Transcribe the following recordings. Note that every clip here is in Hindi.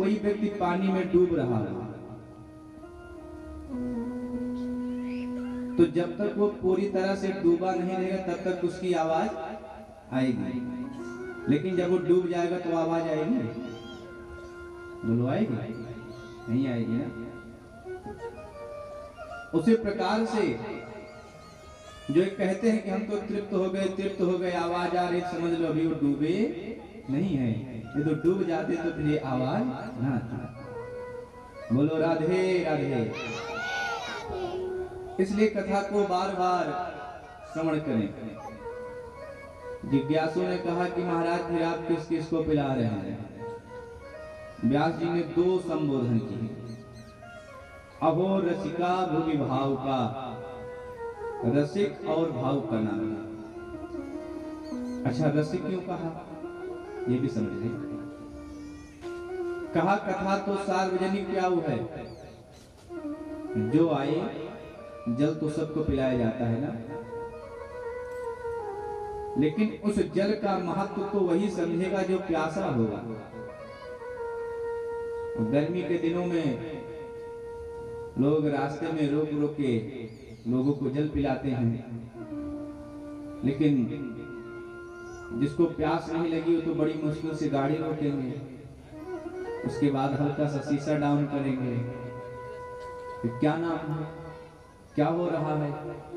कोई व्यक्ति पानी में डूब रहा है तो जब तक वो पूरी तरह से डूबा नहीं रहेगा तब तक उसकी आवाज आएगी, लेकिन जब वो डूब जाएगा तो आवाज आएगी? बोलो आएगी? नहीं आएगी ना। उसी प्रकार से जो कहते हैं कि हम तो तृप्त हो गए, आवाज आ रही, समझ लो अभी वो डूबे नहीं है। ये तो डूब जाते तो फिर ये आवाज ना आती। बोलो राधे राधे। इसलिए कथा को बार बार श्रवण करें। जिज्ञासु ने कहा कि महाराज फिर आप किस किस को पिला रहे हैं? व्यास जी ने 2 संबोधन किए। अहो रसिका भूमि भाव का, रसिक और भाव का नाम। अच्छा, रसिक क्यों कहा ये भी समझ लें। कहा कथा तो सार्वजनिक प्याऊ है, जो आए जल तो सबको पिलाया जाता है ना, लेकिन उस जल का महत्व तो वही समझेगा जो प्यासा होगा। गर्मी के दिनों में लोग रास्ते में रोक रोक के लोगों को जल पिलाते हैं, लेकिन जिसको प्यास नहीं लगी वो तो बड़ी मुश्किल से गाड़ी रोकेंगे, उसके बाद हल्का सा शीशा डाउन करेंगे। तो क्या नाम है, क्या हो रहा है?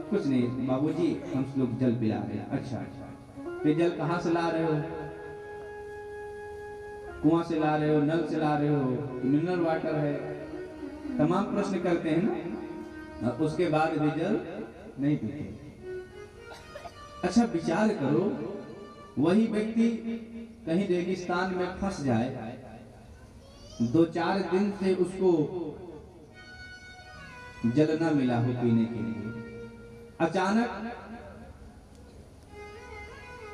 कुछ नहीं बाबूजी, हम लोग जल पिला रहे हैं। अच्छा, फिर जल कहाँ से ला रहे हो? कुआं से ला रहे हो, नल से ला रहे हो, मिनरल वाटर है? तमाम प्रश्न करते हैं ना, उसके बाद भी जल नहीं पीते। अच्छा, विचार करो, वही व्यक्ति कहीं रेगिस्तान में फंस जाए, 2-4 दिन से उसको जल न मिला हो पीने के लिए, अचानक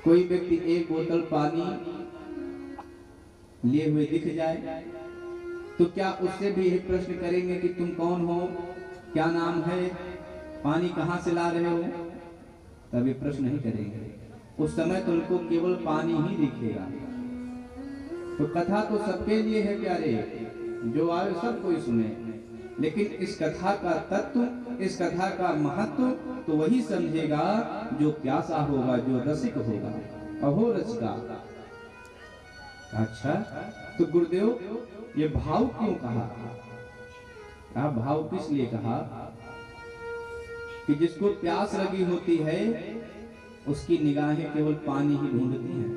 कोई व्यक्ति 1 बोतल पानी लिए हुए दिख जाए, तो क्या उससे भी यही प्रश्न करेंगे कि तुम कौन हो, क्या नाम है, पानी कहां से ला रहे हो? तभी प्रश्न नहीं करेंगे। उस समय तो उनको केवल पानी ही दिखेगा। तो कथा तो सबके लिए है प्यारे, जो आए सब कोई सुने, लेकिन इस कथा का तत्व, इस कथा का महत्व तो वही समझेगा जो प्यासा होगा, जो रसिक होगा। अहो रसिका। अच्छा, तो गुरुदेव ये भाव क्यों कहा? आप भाव किस लिए कहा? कि जिसको प्यास लगी होती है उसकी निगाहें केवल पानी ही ढूंढती हैं,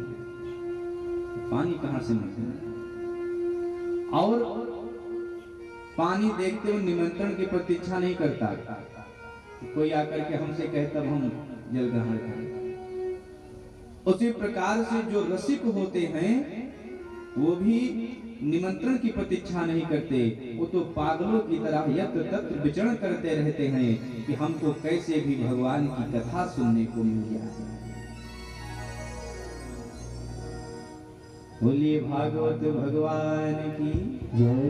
पानी कहां से मिलता है, और पानी देखते हुए निमंत्रण की प्रतीक्षा नहीं करता। कोई आकर के हमसे कहे तब हम जल ग्रहण करें। उसी प्रकार से जो रसिक होते हैं वो भी निमंत्रण की प्रतीक्षा नहीं करते, वो तो पागलों की तरह यत्र तत्र विचरण करते रहते हैं कि हमको कैसे भी भगवान की कथा सुनने को मिल जाए। बोलिए भागवत भगवान की जय।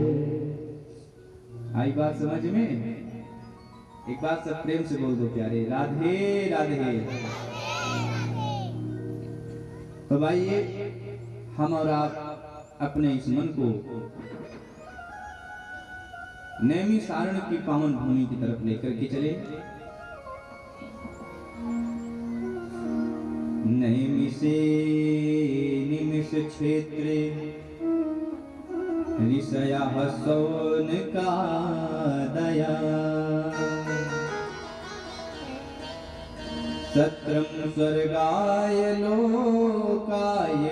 आई बात समझ में? एक बात सब प्रेम से बोल दो प्यारे, राधे राधे। तो भाई हम और आप अपने इस मन को नैमिषारण्य की पावन भूमि की तरफ लेकर के चले। नैमिषे निमिष क्षेत्रे ऋषयः शौनकादयः सत्रं स्वर्गाय लोकाय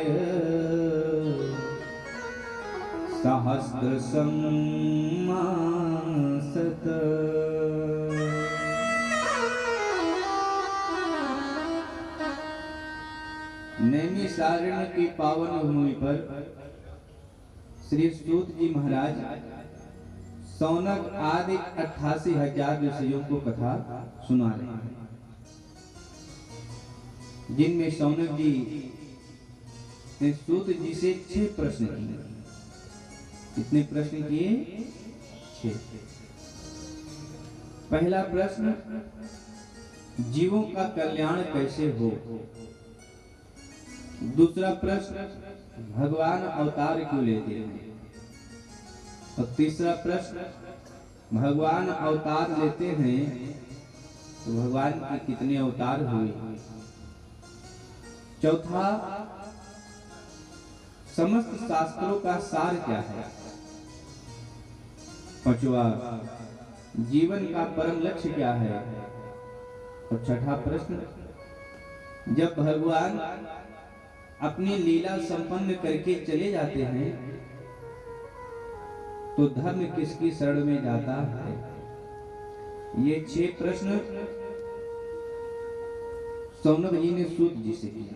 सहस्र सम्मासत। नैमिषारण्य की पावन भूमि पर श्री सूत जी महाराज शौनक आदि 88,000 ऋषियों को कथा सुना रहे हैं, जिनमें शौनक जी ने सूत जी से 6 प्रश्न किए। कितने प्रश्न किए? 6। पहला प्रश्न, जीवों का कल्याण कैसे हो। दूसरा प्रश्न, भगवान अवतार क्यों लेते हैं। और तीसरा प्रश्न, भगवान अवतार लेते हैं तो भगवान के कितने अवतार हुए। चौथा, समस्त शास्त्रों का सार क्या है। पांचवा, जीवन का परम लक्ष्य क्या है। और छठा प्रश्न, जब भगवान अपनी लीला संपन्न करके चले जाते हैं तो धर्म किसकी शरण में जाता है। ये 6 प्रश्न सौनक जी ने सूत जी से किया।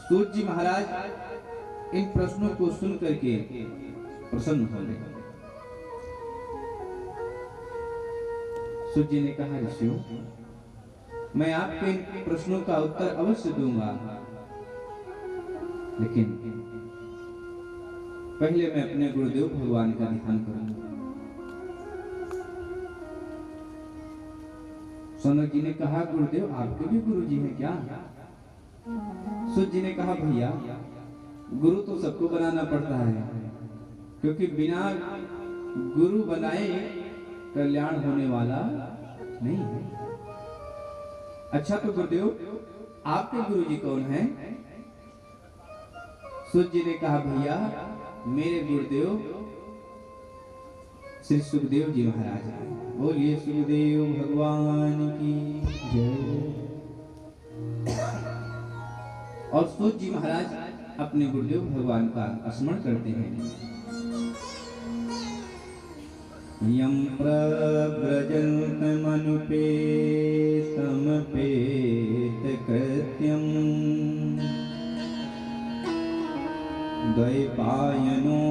सूत जी महाराज इन प्रश्नों को सुन करके प्रसन्न हो गए। सूत जी ने कहा, ऋषियों, मैं आपके इन प्रश्नों का उत्तर अवश्य दूंगा, लेकिन पहले मैं अपने गुरुदेव भगवान का ध्यान करूंगा। सौनक जी ने कहा, गुरुदेव आपके भी गुरु जी हैं क्या। सूत जी ने कहा, भैया गुरु तो सबको बनाना पड़ता है, क्योंकि बिना गुरु बनाए कल्याण होने वाला नहीं है। अच्छा तो गुरुदेव आपके गुरु जी कौन हैं। सूत जी ने कहा, भैया मेरे गुरुदेव श्री सुखदेव जी महाराज हैं। बोलिए सुखदेव भगवान की जय। और सूत जी महाराज अपने गुरुदेव भगवान का स्मरण करते हैं। यम प्रव्रजन्तमनुपेतमपेत कृत्यं द्वैपायनो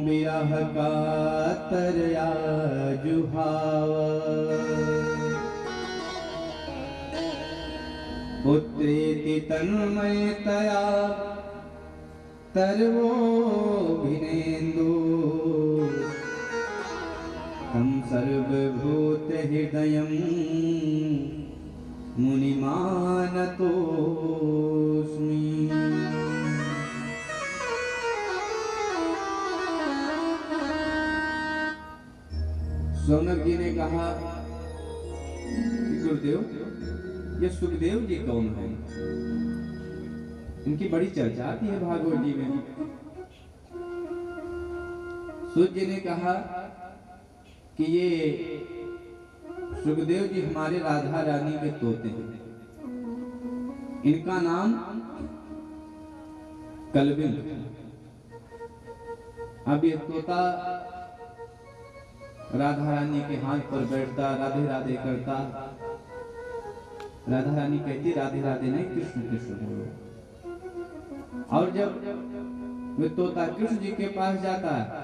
विरह कातरया जुहाव। पुत्रेति तन्मयतया तरवो भिनेन्दु तं सर्वभूत हृदयं मुनिमानतोस्मि। सौनक जी ने कहा कि गुरुदेव ये सुखदेव जी कौन है। इनकी बड़ी चर्चा आती है भागवत जी में। सूत जी ने कहा कि ये सुखदेव जी हमारे राधा रानी के तोते हैं। इनका नाम कलबिंग। अब ये तोता राधा रानी के हाथ पर बैठता, राधे राधे करता। राधा रानी कहती राधे राधे नहीं, कृष्ण कृष्ण बोलो। और जब वे तोता कृष्ण जी के पास जाता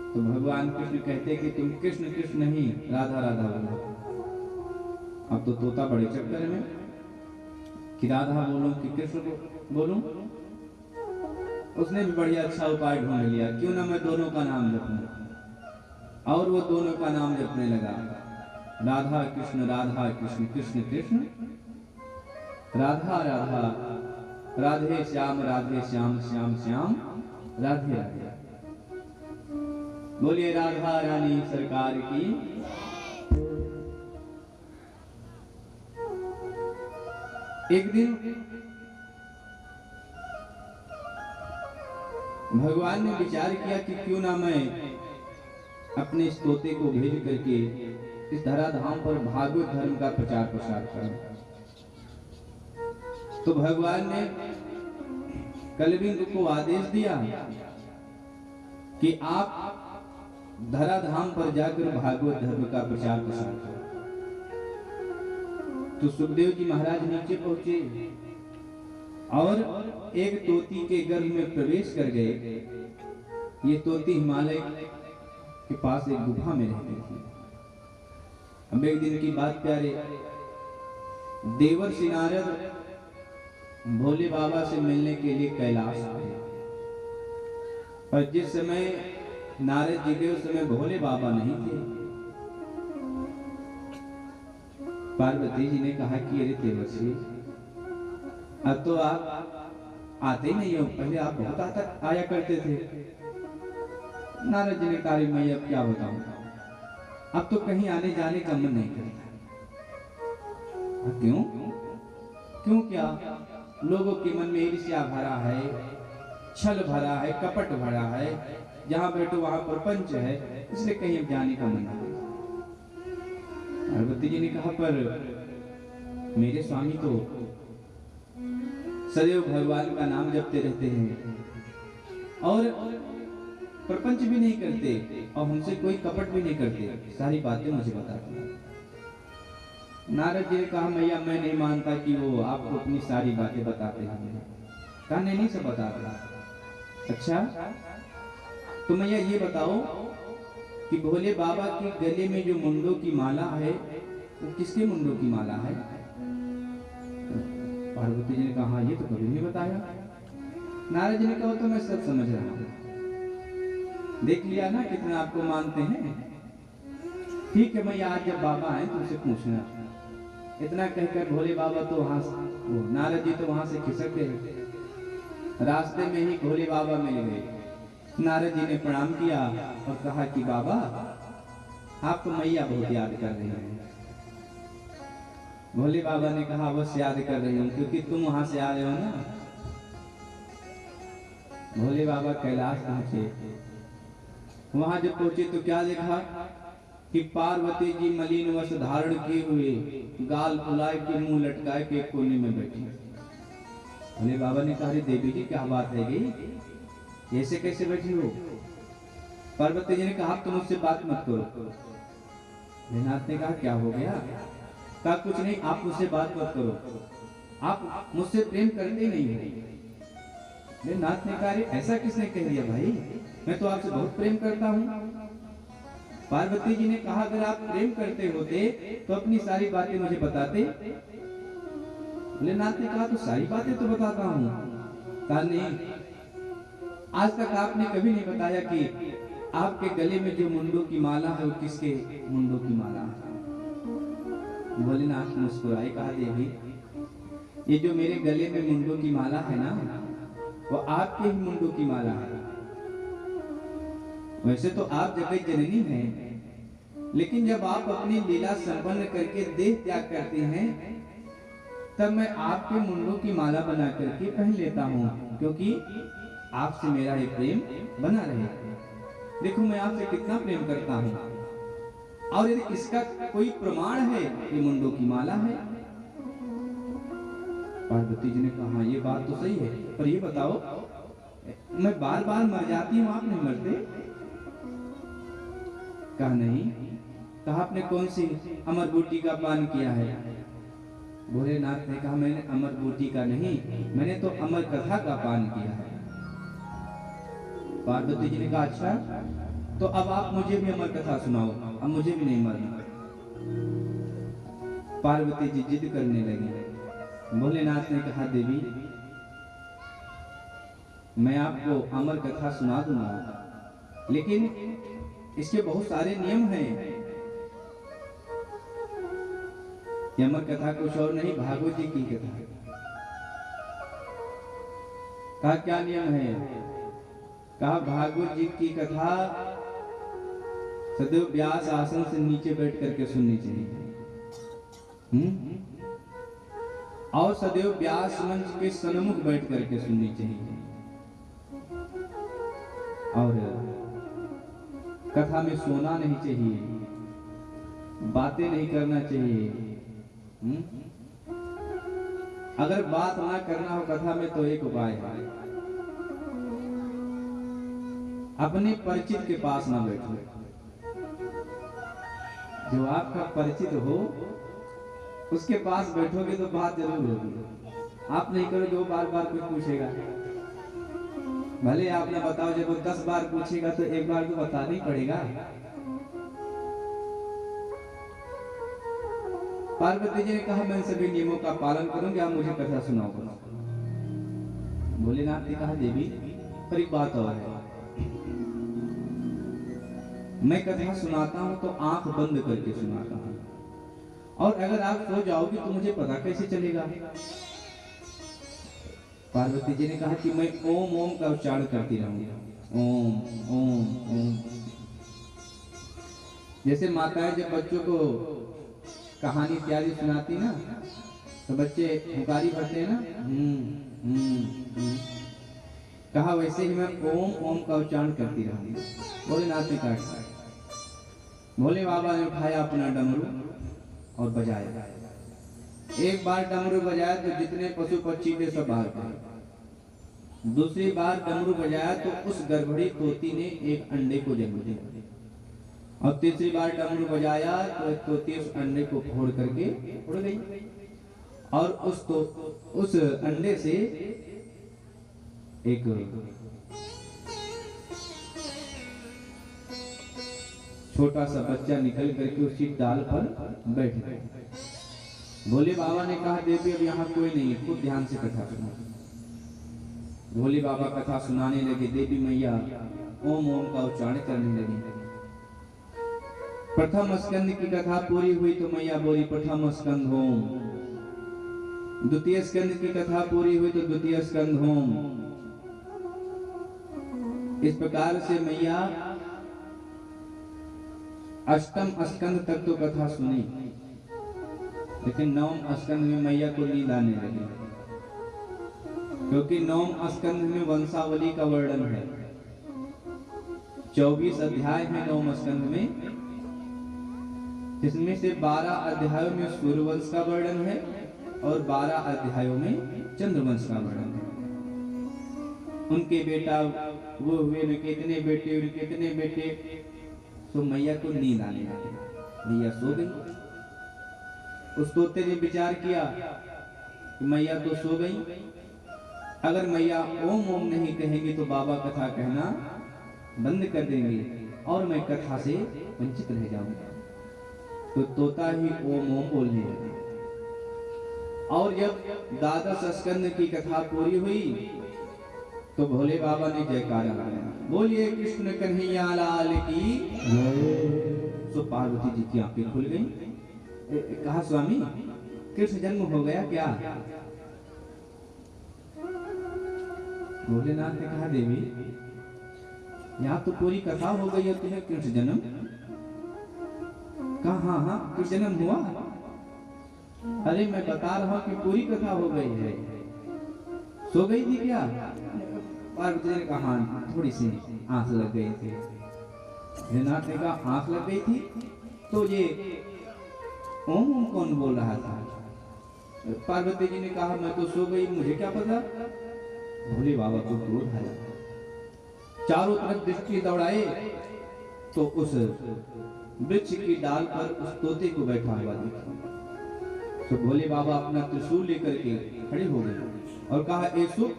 तो भगवान कृष्ण कहते कि तुम कृष्ण कृष्ण नहीं, राधा राधा बोलो। अब तो तोता बड़े चक्कर में कि राधा बोलूं कि कृष्ण बोलूं। उसने भी बढ़िया अच्छा उपाय ढूंढ लिया, क्यों ना मैं दोनों का नाम जपूं। और वो दोनों का नाम जपने लगा, राधा कृष्ण कृष्ण कृष्ण राधा राधा, राधे श्याम श्याम श्याम राधे राधे। बोलिए राधा रानी सरकार की। एक दिन भगवान ने विचार किया कि क्यों ना मैं अपने इस तोते को भेज करके इस धराधाम पर भागवत धर्म का प्रचार प्रसार करूं। तो भगवान ने कलबिंग को आदेश दिया कि आप धराधाम पर जाकर भागवत धर्म का प्रचार प्रसार करो। तो सुखदेव जी महाराज नीचे पहुंचे और एक तोती के गर्भ में प्रवेश कर गए। ये तोती हिमालय के पास एक गुफा में रहती थी। अब एक दिन की बात प्यारे, देवर्षि नारद भोले बाबा से मिलने के लिए कैलाश आए। और जिस समय नारद जी के उस समय भोले बाबा नहीं थे। पार्वती जी ने कहा कि अरे देवर्षि, अब तो आप आते ही नहीं हो, पहले आप बहुत आया करते थे। नारद जी ने कहा मैं अब क्या बताऊं, अब तो कहीं आने जाने का मन नहीं करता। क्यों? क्यों क्या? लोगों के मन में ईर्ष्या भरा है, छल भरा है, कपट भरा है, जहां बैठो वहां प्रपंच है, इसलिए कहीं अब जाने का मन नहीं। पार्वती जी ने कहा पर मेरे स्वामी तो सदैव भगवान का नाम जपते रहते हैं और प्रपंच भी नहीं करते और हमसे कोई कपट भी नहीं करते, सारी बातें मुझे बताते हैं। नारद जी ने कहा मैया मैं नहीं मानता कि वो आपको अपनी सारी बातें बताते हैं। कहा नहीं सब बताता। अच्छा तो मैया ये बताओ कि भोले बाबा के गले में जो मुंडों की माला है वो किसके मुंडों की माला है? पार्वती जी ने कहा ये तो कभी नहीं बताया। नारद जी ने कहा तो मैं सब समझ रहा हूँ, देख लिया ना कितना आपको मानते हैं। ठीक है मैया आज जब बाबा आए तुमसे पूछना। इतना कहकर भोले बाबा तो वहां वो नारद जी तो वहां से खिसक गए। रास्ते में ही भोले बाबा मिल गए। नारद जी ने प्रणाम किया और कहा कि बाबा आपको मैया बहुत याद कर रही है। भोले बाबा ने कहा अवश्य याद कर रही हूँ क्योंकि तुम वहां से आ रहे हो ना। भोले बाबा कैलाश पहुंचे। वहां जब पहुंचे तो क्या देखा कि पार्वती जी मलिन वस्त्र धारण किए हुए, गाल फुलाए के, मुंह लटकाए के कोने में बैठी। भोले बाबा ने कहा देवी जी क्या बात है गई, ऐसे कैसे बैठी हो? पार्वती जी ने कहा तुम मुझसे बात मत करो। भोलेनाथ ने कहा क्या हो गया? कहा कुछ नहीं, आप मुझसे बात मत करो, आप मुझसे प्रेम करते नहीं हो। भोलेनाथ ने कहा ऐसा किसने कह दिया भाई, मैं तो आपसे बहुत प्रेम करता हूँ। पार्वती जी ने कहा अगर आप प्रेम करते होते तो अपनी सारी बातें मुझे बताते। भोलेनाथ ने कहा तो सारी बातें तो बताता हूँ। कहा नहीं, आज तक आपने कभी नहीं बताया कि आपके गले में जो मुंडों की माला है वो किसके मुंडों की माला है? भोलेनाथ मुस्कुराए, कहा देवी ये जो मेरे गले में मुंडों की माला है ना वो आपके ही मुंडों की माला है। वैसे तो आप जगत जननी हैं, लेकिन जब आप अपनी लीला संपन्न करके देह त्याग करते हैं तब मैं आपके मुंडों की माला बना करके पहन लेता हूँ क्योंकि आपसे मेरा ये प्रेम बना रहे। देखो मैं आपसे कितना प्रेम करता हूँ और यदि इसका कोई प्रमाण है ये मुंडों की माला है। पार्वती जी ने कहा ये बात तो सही है, पर ये बताओ मैं बार बार मर जाती हूँ, आप नहीं मरते? कहा नहीं। कहा आपने कौन सी अमर बूटी का पान किया है? भोलेनाथ ने कहा मैंने अमर बूटी का नहीं, मैंने तो अमर कथा का पान किया है। पार्वती जी ने कहा अच्छा तो अब आप मुझे भी अमर कथा सुनाओ, अब मुझे भी नहीं मरना। पार्वती जी जिद करने लगी। भोलेनाथ ने कहा देवी मैं आपको अमर कथा सुना दूंगा लेकिन इसके बहुत सारे नियम हैं। अमर कथा कुछ और नहीं भागवत जी की कथा है। कहा क्या नियम है? कहा भागवत जी की कथा सदैव व्यास आसन से नीचे बैठ करके सुननी चाहिए और सदैव व्यास मंच के सन्मुख बैठ करके सुननी चाहिए और कथा में सोना नहीं चाहिए, बातें नहीं करना चाहिए। अगर बात ना करना हो कथा में तो एक उपाय है, अपने परिचित के पास ना बैठो। जो आपका परिचित हो उसके पास बैठोगे तो बात जरूर होगी। आप नहीं करोगे वो बार बार कुछ पूछेगा, भले आपने बताओ जब वो 10 बार पूछेगा तो एक बार तो बताना ही पड़ेगा। पार्वती जी ने कहा मैं सभी नियमों का पालन करूंगी, आप मुझे कथा सुनाओ। भोलेनाथ ने कहा देवी पर एक बात और है, मैं कथा सुनाता हूं तो आंख बंद करके सुनाता हूं और अगर आप सो जाओगे तो मुझे पता कैसे चलेगा? पार्वती जी ने कहा कि मैं ओम ओम का उच्चारण करती रहूंगी, ओम ओम ओम। जैसे माताएं जब बच्चों को कहानी इत्यादि सुनाती ना, तो बच्चे हुंकारी भरते हैं ना, हम्म। कहा वैसे ही मैं ओम ओम का उच्चारण करती रहूंगी। भोलेनाथ ने कहा, भोले बाबा ने उठाया अपना डमरू और बजाया। एक बार डमरू बजाया तो जितने पशु पक्षी थे सब बाहर गए। दूसरी बार डमरू बजाया तो उस गर्भड़ी तोती ने एक अंडे को जन्म दिया। और तीसरी बार डमरू बजाया तो तोती उस अंडे को फोड़ करके उड़ गई। और उस अंडे से एक छोटा सा बच्चा निकल करके उसी डाल पर बैठ गया। भोले बाबा ने कहा, देवी अब यहाँ कोई नहीं है, खूब ध्यान से कथा सुनो। भोले बाबा कथा सुनाने लगे। देवी मैया ओम ओम का उच्चारण करने लगी। प्रथम स्कंद की कथा पूरी हुई तो मैया बोली, प्रथम स्कंद ओम। द्वितीय स्कंद की कथा पूरी हुई तो द्वितीय स्कंद ओम। इस प्रकार से मैया अष्टम स्कंद तक तो कथा सुनी, लेकिन नवम स्कंद में मैया को नींद आने लगी, क्योंकि नवम स्कंद में वंशावली का वर्णन है। 24 अध्याय है नवम स्कंद में, जिसमें से 12 अध्यायों में सूर्यवंश का वर्णन है और 12 अध्यायों में चंद्रवंश का वर्णन है। उनके बेटा वो हुए, उनके इतने बेटे, उनके इतने बेटे। तो मैया को नींद आने लगी, मैया सो गई। उस तोते ने विचार किया कि मैया तो सो गई, अगर मैया ओम ओम नहीं कहेंगे तो बाबा कथा कहना बंद कर देंगे और मैं कथा से वंचित रह जाऊंगा। तो तोता ही ओम ओम बोलने लगे। और जब द्वादश स्कंद की कथा पूरी हुई तो भोले बाबा ने जयकारा लगाया, बोलिए कृष्ण कन्हैया लाल की। तो पार्वती जी की आंखें खुल गई। कहा, स्वामी कृष्ण जन्म हो गया क्या? भोलेनाथ ने कहा, देवी यहाँ तो पूरी कथा हो गई है, तुम्हें कृष्ण जन्म? कहा, हाँ हाँ कृष्ण जन्म हुआ। अरे मैं बता रहा हूँ कि पूरी कथा हो गई है। सो गई थी क्या? पार्वती ने कहा, थोड़ी सी आंख लग गई थी। भोलेनाथ ने कहा, आंख लग गई थी तो ये ओम ओम कौन बोल रहा था? पार्वती जी ने कहा, मैं तो सो गई, मुझे क्या पता। भोले बाबा को क्रोध आया, चारों तरफ दृष्टि दौड़ाए तो उस वृक्ष की डाल पर उस तोते को बैठा हुआ देखा। तो भोले बाबा अपना त्रिशूल लेकर के खड़े हो गए और कहा, ए सुख,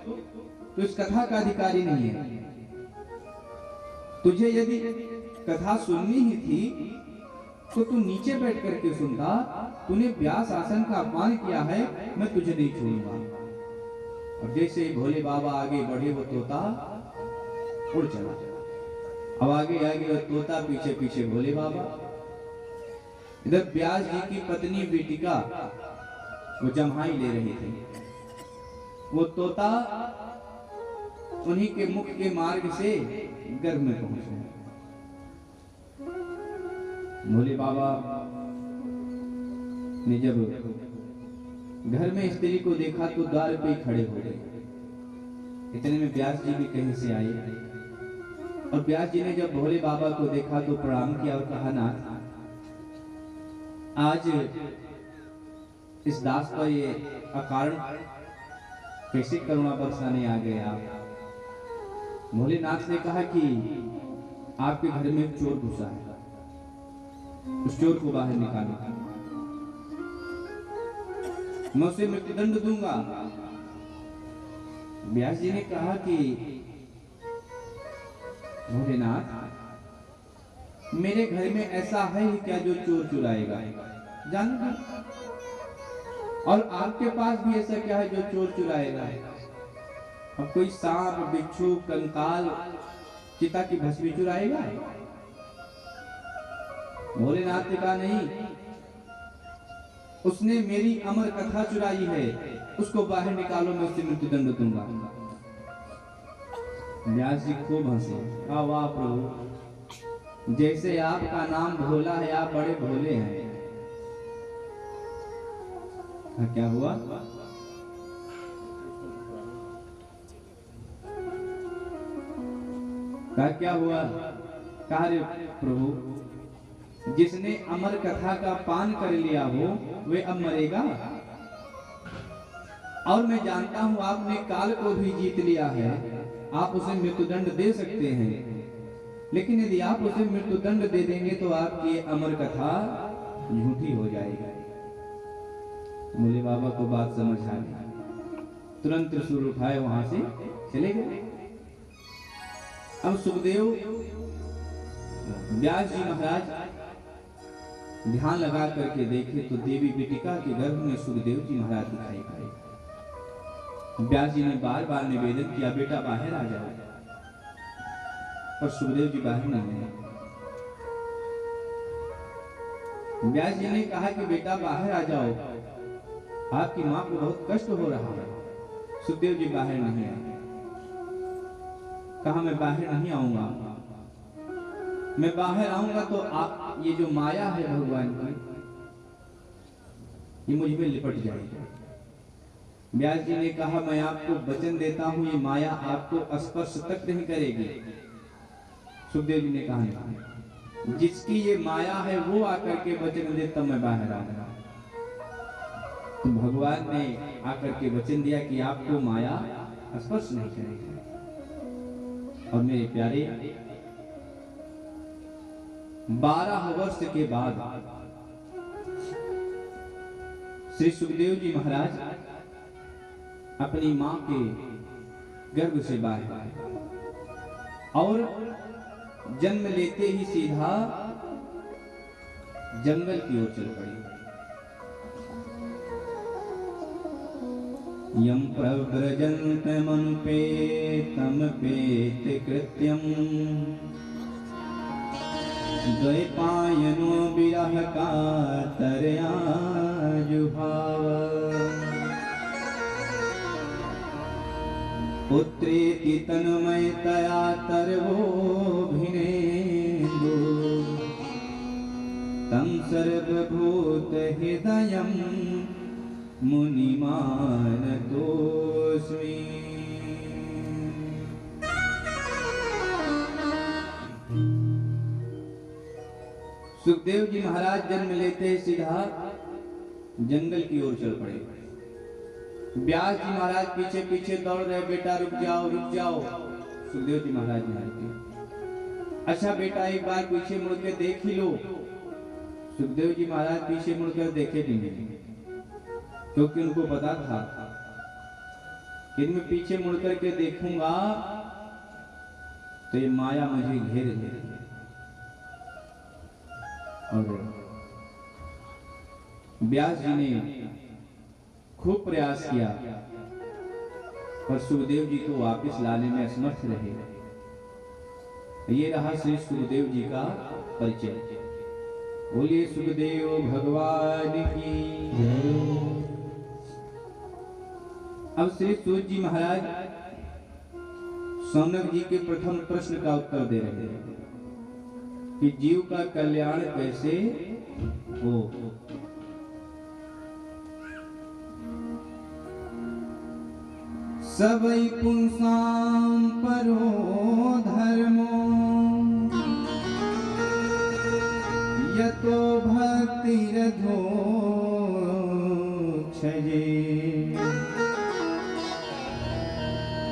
तो इस कथा का अधिकारी नहीं है। तुझे यदि कथा सुननी ही थी तो तू नीचे बैठ करके सुनता। तूने व्यास आसन का अपमान किया है, मैं तुझे नहीं छोड़ूंगा। और जैसे ही भोले बाबा आगे बढ़े वो तोता उड़ चला। अब आगे आगे वो तोता, पीछे पीछे भोले बाबा। इधर व्यास जी की पत्नी बेटिका वो जम्हाई ले रही थी। वो तोता उन्हीं के मुख के मार्ग से गर्भ में पहुंचे। भोले बाबा ने जब घर में स्त्री को देखा तो द्वार पे ही खड़े हो गए। इतने में व्यास जी भी कहीं से आए और व्यास जी ने जब भोले बाबा को देखा तो प्रणाम किया और कहा, नाथ आज इस दास पर ये अकारण कैसे करुणा बरसाने आ गए आप? भोलेनाथ ने कहा कि आपके घर में एक चोर घुसा है, उस चोर को बाहर निकालो, मैं उसे मृत्युदंड दूंगा। व्यास जी ने कहा कि भोलेनाथ, मेरे घर में ऐसा है ही क्या जो चोर चुराएगा? जानते, और आपके पास भी ऐसा क्या है जो चोर चुराएगा? अब कोई सांप, बिच्छू, कंकाल, चिता की भस्मी चुराएगा? भोलेनाथ ने कहा, नहीं, उसने मेरी अमर कथा चुराई है, उसको बाहर निकालो, मैं उससे मृत्युदंड दूंगा। व्यास जी खूब हंसे, वाह प्रभु, जैसे आपका नाम भोला है, आप बड़े भोले हैं। क्या हुआ? क्या हुआ? कहा रे प्रभु, जिसने अमर कथा का पान कर लिया हो वे अब मरेगा, और मैं जानता हूं आपने काल को भी जीत लिया है, आप उसे मृत्युदंड दे सकते हैं, लेकिन यदि आप उसे मृत्युदंड दे देंगे तो आपकी अमर कथा झूठी हो जाएगी। मुले बाबा को बात समझ आ गई, तुरंत त्रिशूल उठाए वहां से चले गए। अब सुखदेव व्यास जी महाराज ध्यान लगा करके देखे तो देवी बिटिका के गर्भ में सुखदेव जी महाराज दिखाई पड़े। व्यास जी ने बार बार निवेदन किया, बेटा बाहर आ जाओ, पर सुखदेव जी बाहर नहीं आए। व्यास जी ने कहा कि बेटा बाहर आ जाओ, आपकी मां को बहुत कष्ट हो रहा है। सुखदेव जी बाहर नहीं आए। कहा मैं बाहर नहीं आऊंगा, मैं बाहर आऊंगा तो आप ये जो माया है भगवान की, ये मुझ में लिपट जाएगी। व्यास जी ने कहा मैं आपको वचन देता हूं, ये माया आपको स्पर्श तक नहीं करेगी। सुखदेव जी ने कहा नहीं, जिसकी ये माया है वो आकर के वचन दे तब मैं बाहर आऊंगा। तो भगवान ने आकर के वचन दिया कि आपको माया स्पर्श नहीं करेगी। और मेरे प्यारे 12 वर्ष के बाद श्री सुखदेव जी महाराज अपनी मां के गर्भ से बाहर आए और जन्म लेते ही सीधा जंगल की ओर चल पड़े। यम प्रव्रजन्तमनुपेतं पेत कृत्यं द्वैपायनो विरह कातरया जुभाव पुत्रेति तन्मयतया तर्वोऽभिनेन्दु तं सर्वभूतहृदयं मुनिमानतोऽस्मि। सुखदेव जी महाराज जन्म लेते सीधा जंगल की ओर चल पड़े। व्यास जी महाराज पीछे पीछे दौड़ रहे, बेटा रुक जाओ रुक जाओ। सुखदेव जी महाराज ने कहा, अच्छा बेटा एक बार पीछे मुड़ के देख ही लो। सुखदेव जी महाराज पीछे मुड़कर देखे भी नहीं, क्योंकि उनको पता था कि मैं पीछे मुड़ करके देखूंगा तो ये माया मुझे घेर लेगी। और व्यास जी ने खूब प्रयास किया पर सुखदेव जी को वापस लाने में असमर्थ रहे। ये रहा श्री सुखदेव जी का परिचय। बोलिए सुखदेव भगवान की जय। अब श्री सूत जी महाराज सौनक जी के प्रथम प्रश्न का उत्तर दे रहे हैं कि जीव का कल्याण कैसे हो। सबई पुंसाम परो धर्मो यतो भक्तिरधो क्षये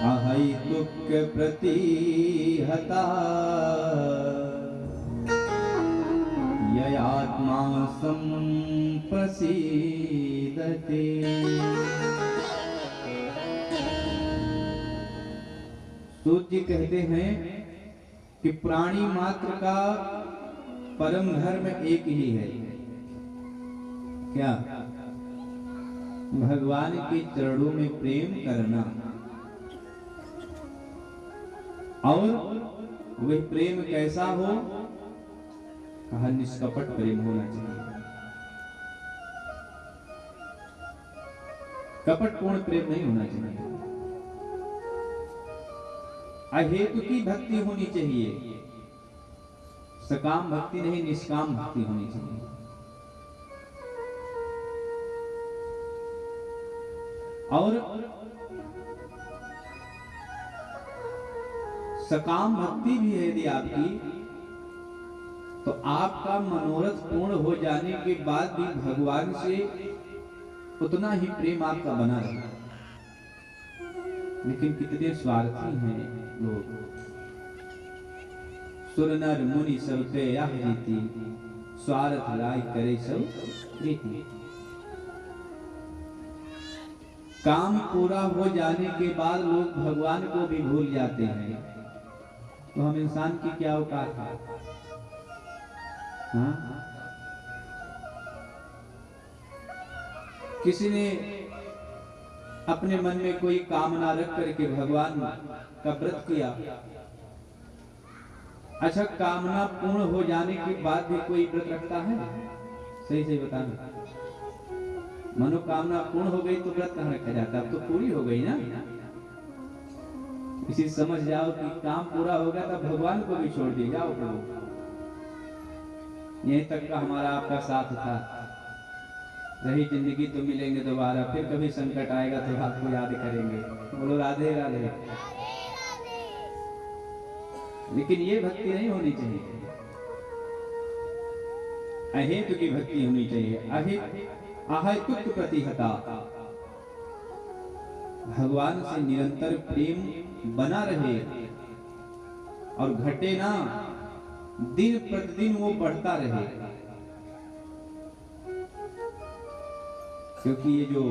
अहैतुक प्रतिहता ययात्मा संप्रसीदते। सूत जी कहते हैं कि प्राणी मात्र का परम धर्म एक ही है, क्या? भगवान के चरणों में प्रेम करना, और वह प्रेम कैसा हो? कहा निष्कपट प्रेम होना चाहिए। कपटपूर्ण प्रेम नहीं होना चाहिए। अहेतु की भक्ति होनी चाहिए, सकाम भक्ति नहीं, निष्काम भक्ति होनी चाहिए। और सकाम भक्ति भी है यदि आपकी, तो आपका मनोरथ पूर्ण हो जाने के बाद भी भगवान से उतना ही प्रेम आपका बना रहा। लेकिन कितने स्वार्थी हैं लोग। सुर नर मुनि सब के यह रीति, स्वार्थ लाय करे सब रीति। काम पूरा हो जाने के बाद लोग भगवान को भी भूल जाते हैं, तो हम इंसान की क्या औकात है? हाँ? किसी ने अपने मन में कोई कामना रख करके भगवान का व्रत किया। अच्छा, कामना पूर्ण हो जाने के बाद भी कोई व्रत रखता है? सही से बताना। मनोकामना पूर्ण हो गई तो व्रत कहाँ रखा जाता? अब तो पूरी हो गई ना। इसी समझ जाओ कि काम पूरा हो गया तब भगवान को भी छोड़ दिए, जाओ प्रभु। यहीं तक का हमारा आपका साथ था, रही जिंदगी तो मिलेंगे दोबारा, फिर कभी संकट आएगा तो आपको याद करेंगे। बोलो राधे राधे। लेकिन ये भक्ति नहीं होनी चाहिए, अहेतु की भक्ति होनी चाहिए। अहेतुक प्रतिहता, भगवान से निरंतर प्रेम बना रहे और घटे ना, दिन प्रतिदिन वो बढ़ता रहे। क्योंकि ये जो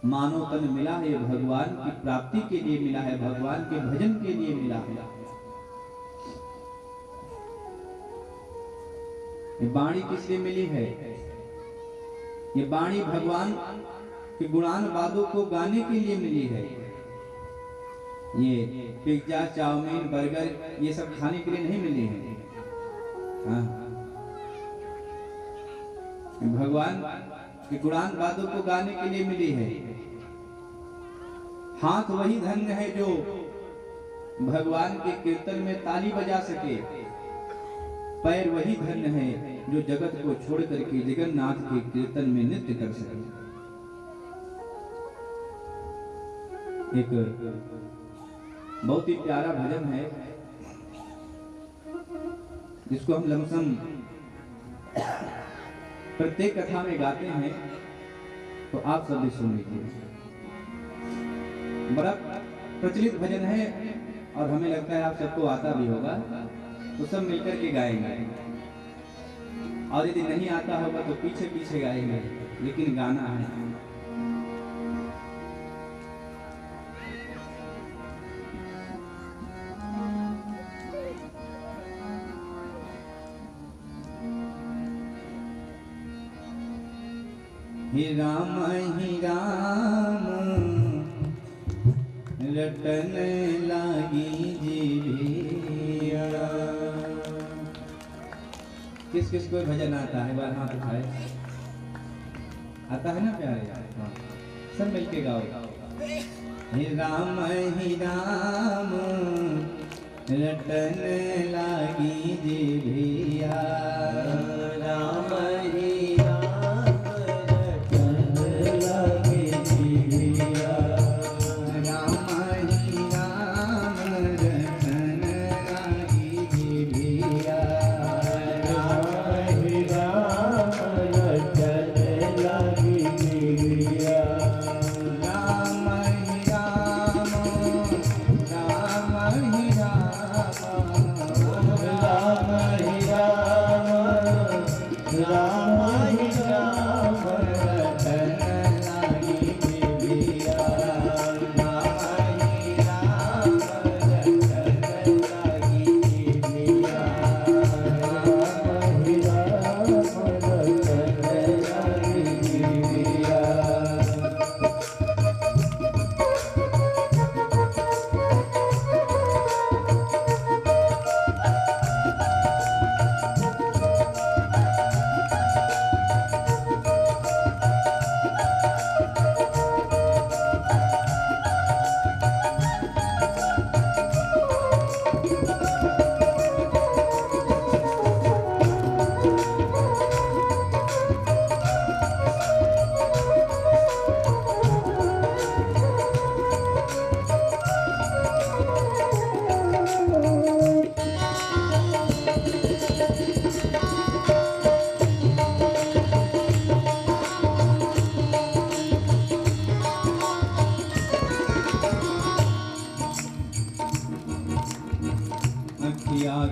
मानव तन मिला है भगवान की प्राप्ति के लिए मिला है, भगवान के भजन के लिए मिला है। ये वाणी किससे मिली है? ये वाणी भगवान के गुणान वादों को गाने के लिए मिली है। ये पिज्जा, चाउमीन, बर्गर ये सब खाने के लिए नहीं मिली है। हाँ? भगवान के गुणान वादों को गाने के लिए मिली है। हाथ वही धन्य है जो भगवान के कीर्तन में ताली बजा सके, पैर वही धन्य है जो जगत को छोड़ करके जगन्नाथ के कीर्तन में नृत्य कर सके। एक बहुत ही प्यारा भजन है जिसको हम लमसम प्रत्येक कथा में गाते हैं, तो आप सब भी सुन लीजिए। बड़ा प्रचलित भजन है और हमें लगता है आप सबको आता भी होगा, तो सब मिलकर के गाएंगे। और यदि नहीं आता होगा तो पीछे पीछे गाएंगे, लेकिन गाना है। ही राम रटन लागी जीविया। किस किस को भजन आता है? बार हाथ उठाए। आता है ना प्यारे? हाँ। सब मिलके गाओ। ही राम रटन लागी जीविया। राम ही राम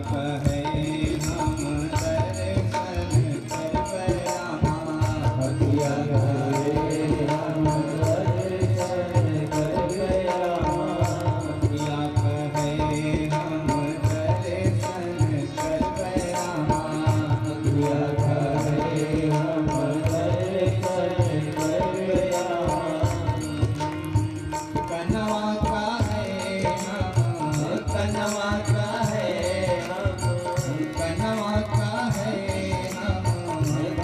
कहे हम दर्शन करबै रामा किया कहे हम दर्शन करबै रामा किया कहे हम दर्शन करबै रामा किया कहे हम दर्शन करबै रामा कनवा का है हम कनवा